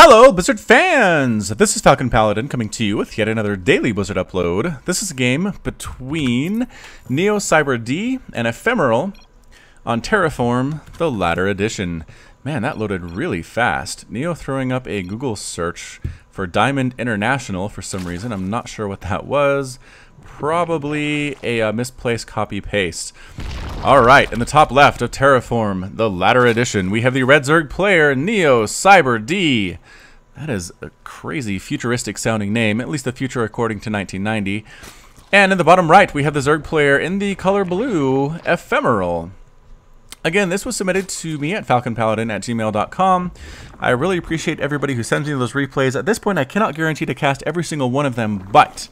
Hello, Blizzard fans! This is Falcon Paladin coming to you with yet another daily Blizzard upload. This is a game between NeoCyberD and Ephemeral on Terraform, the latter edition. Man, that loaded really fast. Neo throwing up a Google search for Diamond International for some reason. I'm not sure what that was. Probably a misplaced copy-paste. Alright, in the top left of Terraform, the latter edition, we have the Red Zerg player, NeoCyberD. That is a crazy futuristic sounding name, at least the future according to 1990. And in the bottom right, we have the Zerg player in the color blue, Ephemeral. Again, this was submitted to me at falconpaladin@gmail.com. I really appreciate everybody who sends me those replays. At this point, I cannot guarantee to cast every single one of them, but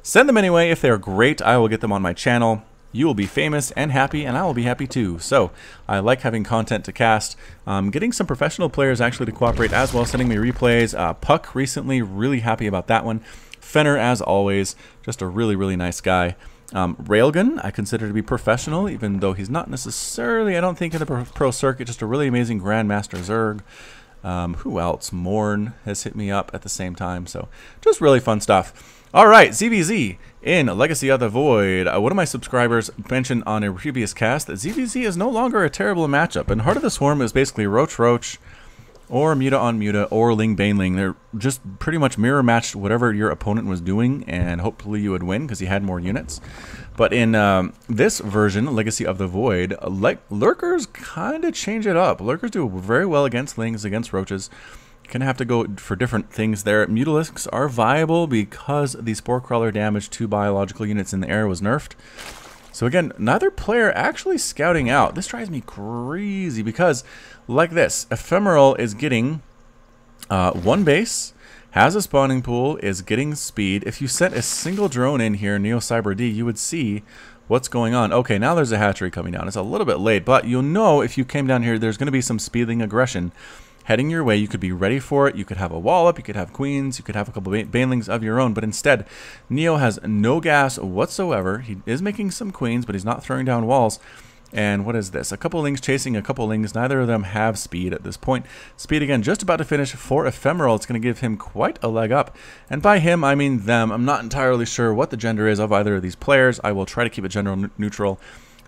send them anyway. If they're great, I will get them on my channel. You will be famous and happy, and I will be happy too. So, I like having content to cast. Getting some professional players actually to cooperate as well, sending me replays. Puck recently, really happy about that one. Fenner, as always, just a really, really nice guy. Railgun, I consider to be professional, even though he's not necessarily, I don't think, in the pro circuit. Just a really amazing Grandmaster Zerg. Who else? Morn has hit me up at the same time. So, just really fun stuff. Alright, ZVZ in Legacy of the Void. One of my subscribers mentioned on a previous cast that ZVZ is no longer a terrible matchup. And Heart of the Swarm is basically Roach Roach or Muta on Muta or Ling Bane Ling. They're just pretty much mirror matched whatever your opponent was doing, and hopefully you would win because he had more units. But in this version, Legacy of the Void, Lurkers kind of change it up. Lurkers do very well against Lings, against Roaches. Gonna have to go for different things there. Mutalisks are viable because the Spore Crawler damage to biological units in the air was nerfed. So again, neither player actually scouting out. This drives me crazy because, like this, Ephemeral is getting one base, has a spawning pool, is getting speed. If you sent a single drone in here, NeoCyberD, you would see what's going on. Okay, now there's a hatchery coming down. It's a little bit late, but you'll know if you came down here, there's going to be some speeding aggression heading your way. You could be ready for it. You could have a wall up, you could have queens, you could have a couple of banelings of your own, but instead, Neo has no gas whatsoever. He is making some queens, but he's not throwing down walls. And what is this? A couple lings chasing a couple lings. Neither of them have speed at this point. Speed, again, just about to finish for Ephemeral. It's going to give him quite a leg up. And by him, I mean them. I'm not entirely sure what the gender is of either of these players. I will try to keep it gender neutral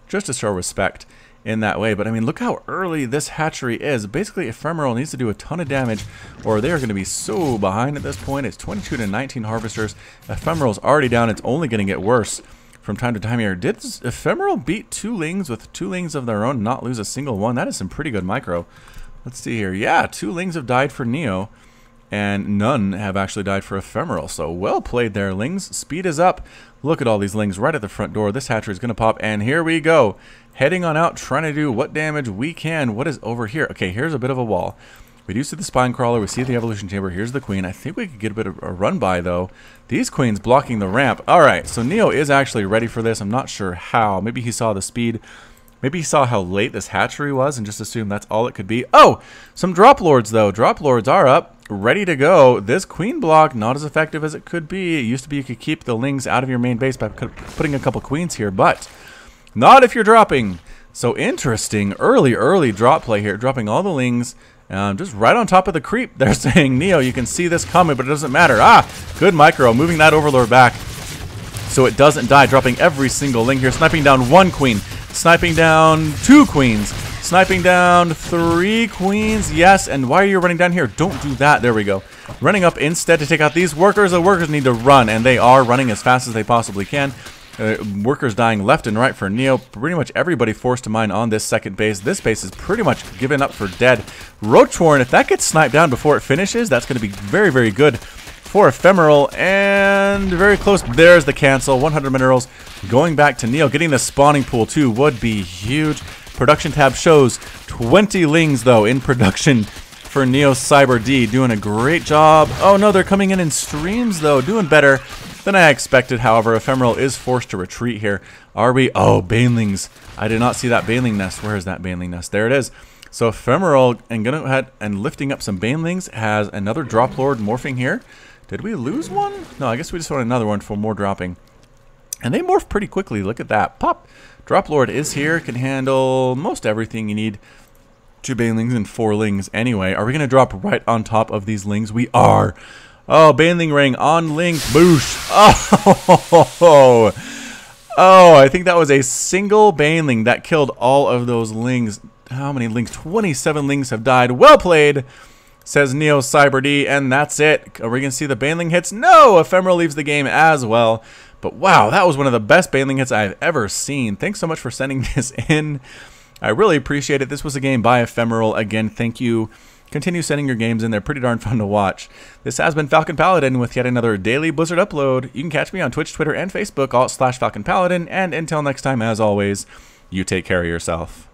just to show respect in that way. But I mean, look how early this hatchery is. Basically, Ephemeral needs to do a ton of damage or they are going to be so behind at this point. It's 22 to 19 harvesters. Ephemeral's already down. It's only going to get worse from time to time here. Did Ephemeral beat two lings with two lings of their own, not lose a single one? That is some pretty good micro. Let's see here. Yeah, two lings have died for Neo and none have actually died for Ephemeral. So well played there, lings. Speed is up. Look at all these lings right at the front door. This hatchery is going to pop, and here we go. Heading on out, trying to do what damage we can. What is over here? Okay, here's a bit of a wall. We do see the spine crawler. We see the evolution chamber. Here's the queen. I think we could get a bit of a run by, though. These queens blocking the ramp. All right, so Neo is actually ready for this. I'm not sure how. Maybe he saw the speed. Maybe he saw how late this hatchery was and just assumed that's all it could be. Oh, some drop lords, though. Drop lords are up, ready to go. This queen block, not as effective as it could be. It used to be you could keep the lings out of your main base by putting a couple queens here, but not if you're dropping. So interesting, early drop play here, dropping all the lings just right on top of the creep. They're saying, Neo, you can see this coming, but it doesn't matter. Ah, good micro, moving that overlord back so it doesn't die, dropping every single ling here, sniping down one queen, sniping down two queens, sniping down three queens. Yes, and why are you running down here? Don't do that. There we go. Running up instead to take out these workers. The workers need to run, and they are running as fast as they possibly can. Workers dying left and right for Neo. Pretty much everybody forced to mine on this second base. This base is pretty much given up for dead. Roachwarren, if that gets sniped down before it finishes, that's going to be very, very good for Ephemeral. And very close. There's the cancel. 100 minerals going back to Neo. Getting the spawning pool too would be huge. Production tab shows 20 lings though in production for NeoCyberD. Doing a great job. Oh no, they're coming in streams though. Doing better than I expected. However, Ephemeral is forced to retreat here. Are we? Oh, banelings. I did not see that baneling nest. Where is that baneling nest? There it is. So Ephemeral and going ahead and lifting up some banelings, has another drop lord morphing here. Did we lose one? No, I guess we just want another one for more dropping. And they morph pretty quickly. Look at that. Pop. Drop lord is here. Can handle most everything you need. 2 banelings and 4 lings anyway. Are we going to drop right on top of these lings? We are. Oh, baneling ring on link. Boosh. Oh, oh, I think that was a single baneling that killed all of those lings. How many lings? 27 lings have died. Well played, says NeoCyberD, and that's it. Are we going to see the baneling hits? No! Ephemeral leaves the game as well. But wow, that was one of the best baneling hits I've ever seen. Thanks so much for sending this in. I really appreciate it. This was a game by Ephemeral. Again, thank you. Continue sending your games in. They're pretty darn fun to watch. This has been Falcon Paladin with yet another daily Blizzard upload. You can catch me on Twitch, Twitter, and Facebook, all /Falcon Paladin. And until next time, as always, you take care of yourself.